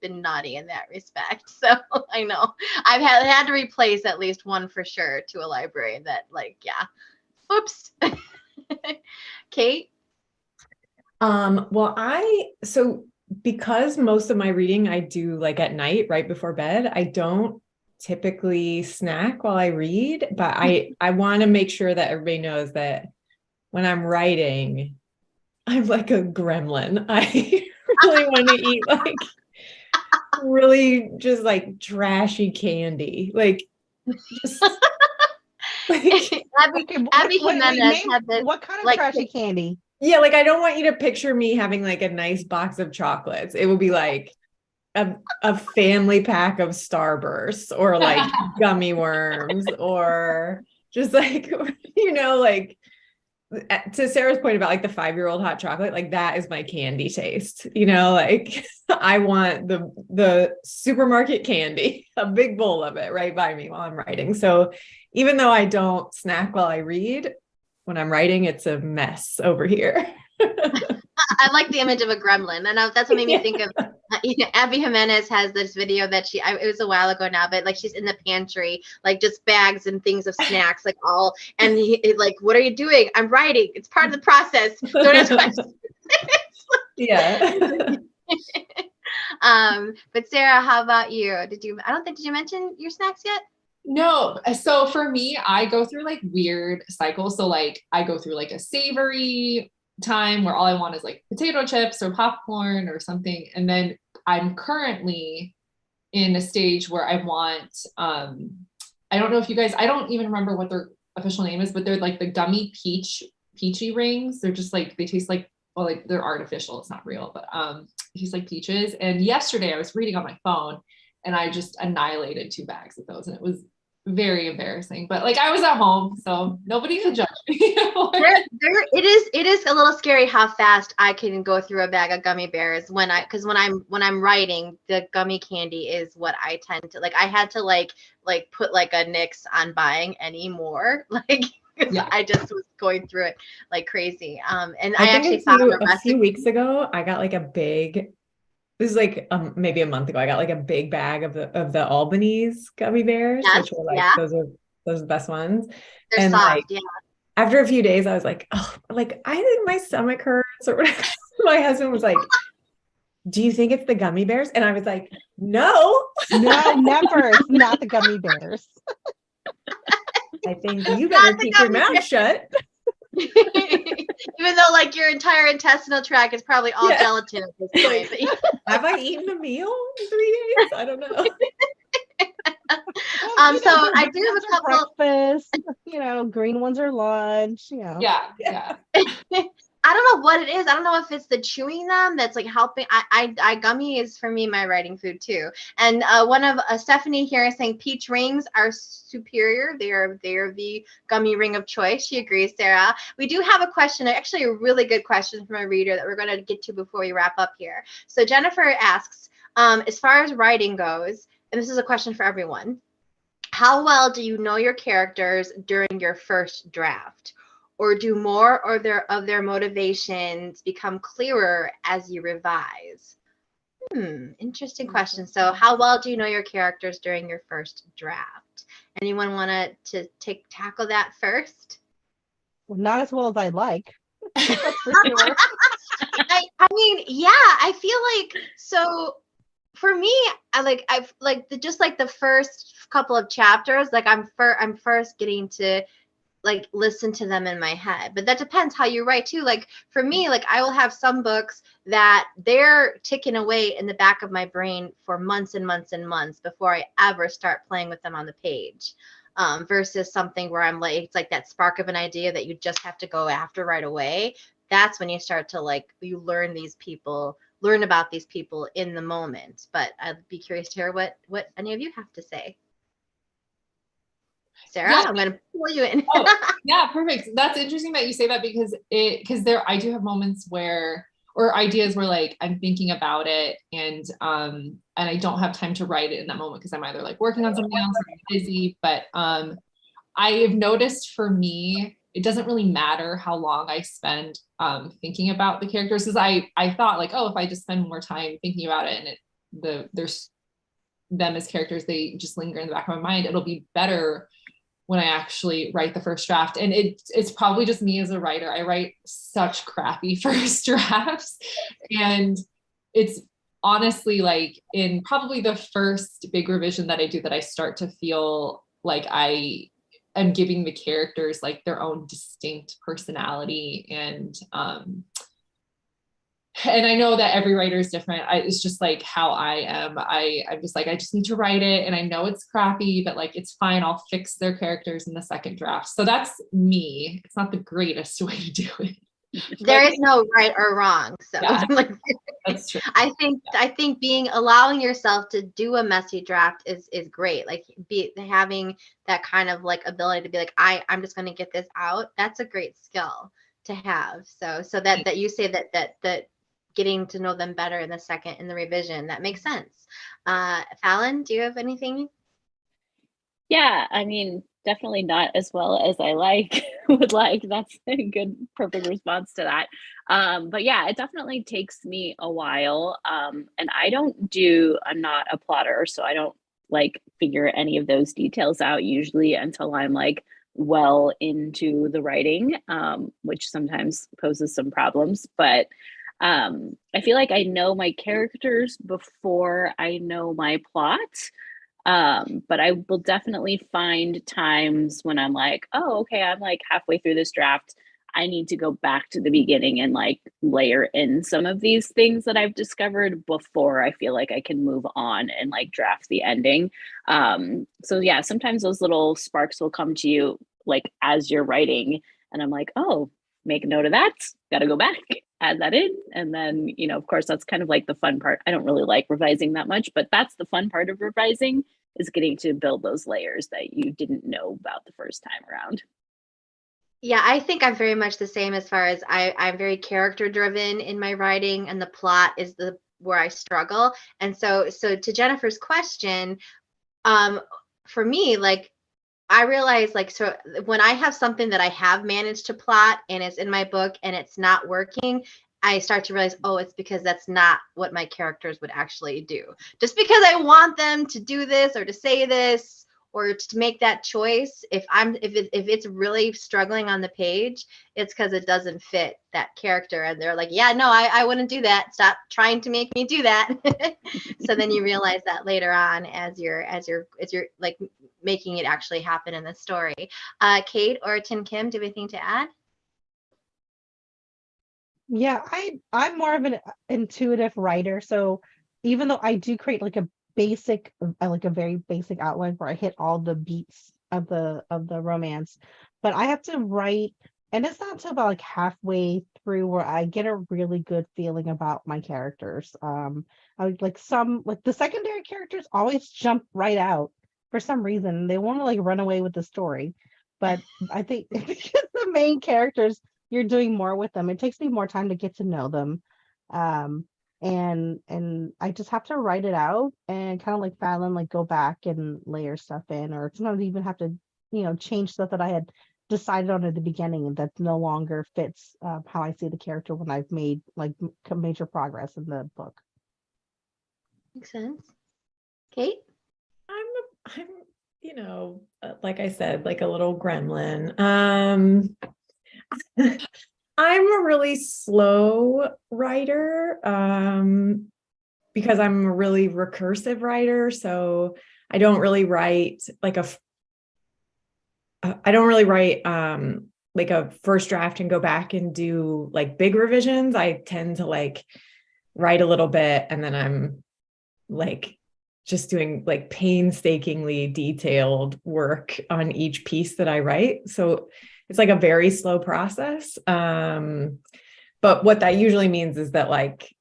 naughty in that respect. So I know I've had to replace at least one for sure to a library that, like, yeah. Oops. Kate? Well, so because most of my reading I do like at night, right before bed, I don't typically snack while I read, but I want to make sure that everybody knows that when I'm writing, I'm like a gremlin. I really want to eat like really just like trashy candy. Like just like Abby, Okay, Abby Jimenez had this, what kind of like, trashy candy? yeah, like I don't want you to picture me having like a nice box of chocolates. It will be like a family pack of Starbursts or like gummy worms or just like like to Sarah's point about like the 5-year-old hot chocolate, like that is my candy taste. Like I want the supermarket candy, a big bowl of it right by me while I'm writing. So even though I don't snack while I read, when I'm writing, it's a mess over here. I like the image of a gremlin, and that's what made me think of. Abby Jimenez has this video that it was a while ago now, but like she's in the pantry, like just bags and things of snacks, like all, and like, what are you doing? I'm writing. It's part of the process. Don't ask questions. Yeah. But Sarah, how about you? Did you mention your snacks yet? No. So for me, I go through like weird cycles. So like I go through like a savory time where all I want is like potato chips or popcorn or something. And then I'm currently in a stage where I want, I don't know if you guys, I don't even remember what their official name is, but they're like the gummy peachy rings. They're just like, they taste like, well, like they're artificial. It's not real, but it tastes like peaches. And yesterday I was reading on my phone and I just annihilated 2 bags of those. And it was very embarrassing, but like I was at home, so nobody could judge me. It is a little scary how fast I can go through a bag of gummy bears because when I'm writing, the gummy candy is what I tend to like. I had to like put like a nix on buying any more, like, yeah. I just was going through it like crazy. And I actually found a few weeks ago, I got like a big. This is like maybe a month ago. I got like a big bag of the Albanese gummy bears, yes, which were like yeah. those are the best ones. They're and soft, like yeah. After a few days, I was like, oh, like I think my stomach hurts or whatever. My husband was like, "Do you think it's the gummy bears?" And I was like, "No, never. It's not the gummy bears." I think you better keep your mouth shut. Even though like your entire intestinal tract is probably all gelatin at this point. Have I eaten a meal in 3 days? I don't know. So I do have a couple. Breakfast, green ones are lunch. Yeah. I I don't know what it is. I don't know if it's the chewing them that's like helping. I gummy is for me my writing food too. And one of Stephanie here is saying peach rings are superior. They're the gummy ring of choice. She agrees, Sarah. We do have a question, actually a really good question from a reader that we're going to get to before we wrap up here. So Jennifer asks, as far as writing goes, and this is a question for everyone, how well do you know your characters during your first draft? Or do more or of their motivations become clearer as you revise? Interesting question. So how well do you know your characters during your first draft? Anyone want to tackle that first? Well, not as well as I'd like. That's for sure. I mean, yeah, I feel like, so for me, I've just like the first couple of chapters, like I'm first getting to like listen to them in my head, but that depends how you write too. Like for me, like I will have some books that they're ticking away in the back of my brain for months and months and months before I ever start playing with them on the page, versus something where I'm like, it's like that spark of an idea that you just have to go after right away. That's when you start to like, you learn about these people in the moment. But I'd be curious to hear what any of you have to say. Sarah, yeah. I'm going to pull you in. Oh, yeah, perfect. That's interesting that you say that because I do have moments where, or ideas where like I'm thinking about it and I don't have time to write it in that moment because I'm either like working on something else or I'm busy. But I have noticed for me, it doesn't really matter how long I spend thinking about the characters, because I thought like, oh, if I just spend more time thinking about it and there's them as characters, they just linger in the back of my mind, it'll be better when I actually write the first draft. And it's probably just me as a writer. I write such crappy first drafts. And it's honestly like in probably the first big revision that I do that I start to feel like I am giving the characters like their own distinct personality. And I know that every writer is different. It's just like how I am. I'm just like, I just need to write it. And I know it's crappy, but like, it's fine. I'll fix their characters in the second draft. So that's me. It's not the greatest way to do it. There is no right or wrong. So yeah, that's true. I think allowing yourself to do a messy draft is great. Like having that kind of like ability to be like, I'm just going to get this out. That's a great skill to have. So that you say that getting to know them better in the revision, that makes sense. Fallon, do you have anything? Yeah, I mean, definitely not as well as I would like. That's a good, perfect response to that. But yeah, it definitely takes me a while. And I'm not a plotter, so I don't like figure any of those details out usually until I'm like well into the writing, which sometimes poses some problems. But I feel like I know my characters before I know my plot. But I will definitely find times when I'm like, oh, okay, I'm like halfway through this draft. I need to go back to the beginning and like layer in some of these things that I've discovered before I feel like I can move on and like draft the ending. So yeah, sometimes those little sparks will come to you like as you're writing, and I'm like, oh, make a note of that. Got to go back, add that in. And then, of course, that's kind of like the fun part. I don't really like revising that much, but that's the fun part of revising, is getting to build those layers that you didn't know about the first time around. Yeah, I think I'm very much the same as far as I'm very character driven in my writing, and the plot is where I struggle. And so to Jennifer's question, for me, like, I realize like, so when I have something that I have managed to plot and it's in my book and it's not working, I start to realize, oh, it's because that's not what my characters would actually do. Just because I want them to do this or to say this or to make that choice, if it's really struggling on the page, it's because it doesn't fit that character. And they're like, yeah, no, I wouldn't do that. Stop trying to make me do that. So then you realize that later on as you're like making it actually happen in the story. Kate or Tin Kim, do you have anything to add? Yeah, I'm more of an intuitive writer. So even though I do create like a very basic outline where I hit all the beats of the romance, but I have to write and it's not until about like halfway through where I get a really good feeling about my characters. I like some like the secondary characters always jump right out for some reason. They want to like run away with the story, but I think because the main characters, you're doing more with them. It takes me more time to get to know them. Um, and I just have to write it out and kind of like Fallon, like go back and layer stuff in, or sometimes even have to, change stuff that I had decided on at the beginning and that no longer fits how I see the character when I've made like major progress in the book. Makes sense. Kate? I'm like I said, like a little gremlin. I'm a really slow writer because I'm a really recursive writer. So I don't really write like like a first draft and go back and do like big revisions. I tend to like write a little bit and then I'm like just doing like painstakingly detailed work on each piece that I write. So it's like a very slow process. But what that usually means is that like,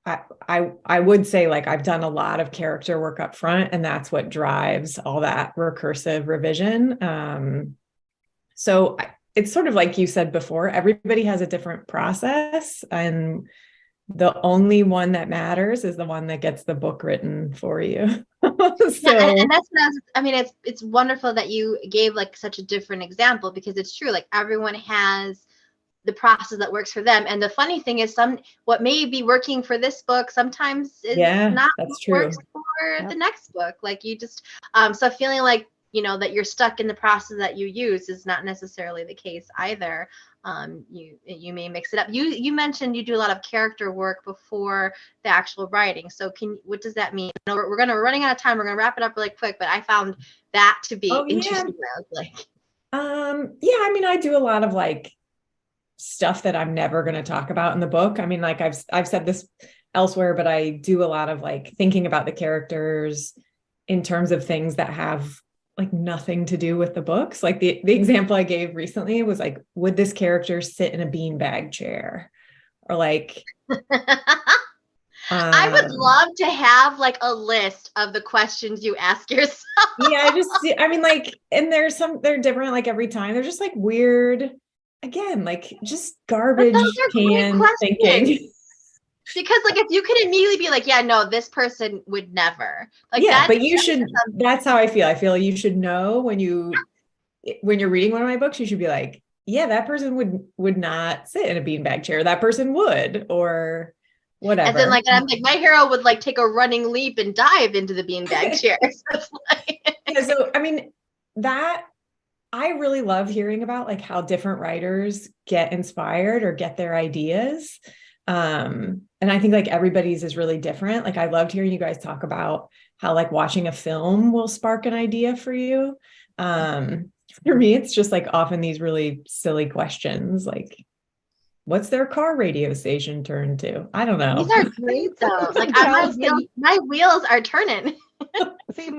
I would say like I've done a lot of character work up front and that's what drives all that recursive revision. So it's sort of like you said before, everybody has a different process and the only one that matters is the one that gets the book written for you. So yeah, and that's what I mean, it's wonderful that you gave like such a different example because it's true. Like everyone has the process that works for them. And the funny thing is what may be working for this book sometimes is not that's what true. works for the next book. Like you just so feeling like that you're stuck in the process that you use is not necessarily the case either. You may mix it up. You mentioned you do a lot of character work before the actual writing. So what does that mean? We're running out of time. We're gonna wrap it up really quick, but I found that to be interesting. I was like, I mean, I do a lot of like stuff that I'm never going to talk about in the book. I mean, like I've said this elsewhere, but I do a lot of like thinking about the characters in terms of things that have like nothing to do with the books. Like the example I gave recently was like, would this character sit in a beanbag chair? Or like, I would love to have like a list of the questions you ask yourself. Yeah, I mean, like, and they're different like every time. They're just like weird, again, like just garbage can thinking. Because like if you could immediately be like, yeah, no, this person would never. Like yeah, but you should. That's how I feel. I feel you should know when you're reading one of my books, you should be like, yeah, that person would not sit in a beanbag chair. That person would, or whatever. And then like I'm like, my hero would like take a running leap and dive into the beanbag chair. So I mean, that I really love hearing about like how different writers get inspired or get their ideas. And I think like everybody's is really different. Like I loved hearing you guys talk about how like watching a film will spark an idea for you. For me, it's just like often these really silly questions like, what's their car radio station turned to? I don't know. These are great though. Like my wheels are turning. See,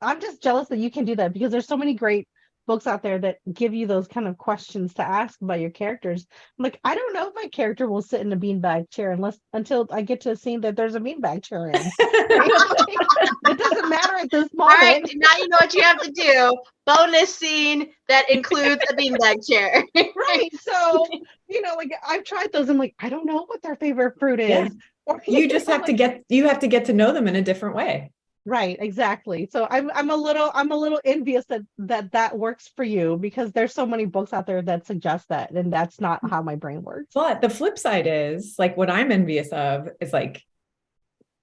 I'm just jealous that you can do that because there's so many great books out there that give you those kind of questions to ask about your characters. I'm like, I don't know if my character will sit in a beanbag chair until I get to a scene that there's a beanbag chair in. It doesn't matter at this moment. All right, now you know what you have to do. Bonus scene that includes a beanbag chair. Right. So, like I've tried those. I'm like, I don't know what their favorite fruit is. Yeah. Or, you just have to get to know them in a different way. Right, exactly. So I'm a little envious that works for you because there's so many books out there that suggest that, and that's not how my brain works. But the flip side is like what I'm envious of is like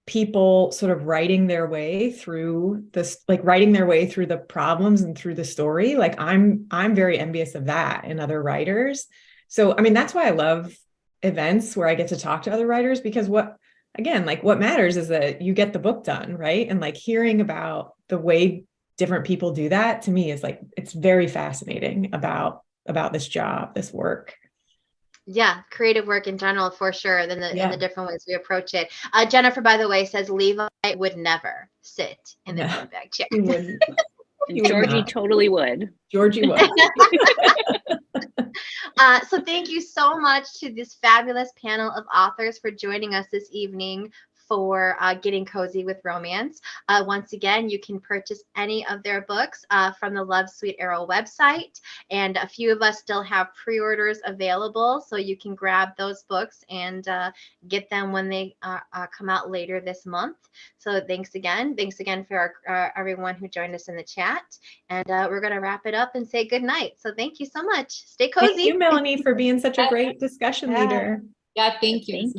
people sort of writing their way through the problems and through the story. Like I'm very envious of that in other writers. So I mean that's why I love events where I get to talk to other writers because what matters is that you get the book done, right? And like hearing about the way different people do that to me is like, it's very fascinating about this job, this work. Yeah, creative work in general for sure. And the different ways we approach it. Jennifer, by the way, says Levi would never sit in the beanbag chair. And You would Georgie not. totally would. Georgie would. So thank you so much to this fabulous panel of authors for joining us this evening for Getting Cozy with Romance. Once again, you can purchase any of their books from the Love Sweet Arrow website. And a few of us still have pre-orders available, so you can grab those books and get them when they come out later this month. So thanks again. Thanks again for everyone who joined us in the chat. And we're going to wrap it up and say good night. So thank you so much. Stay cozy. Thank you, Melanie, for being such a great discussion Yeah. leader. Yeah, thank you. Thank This is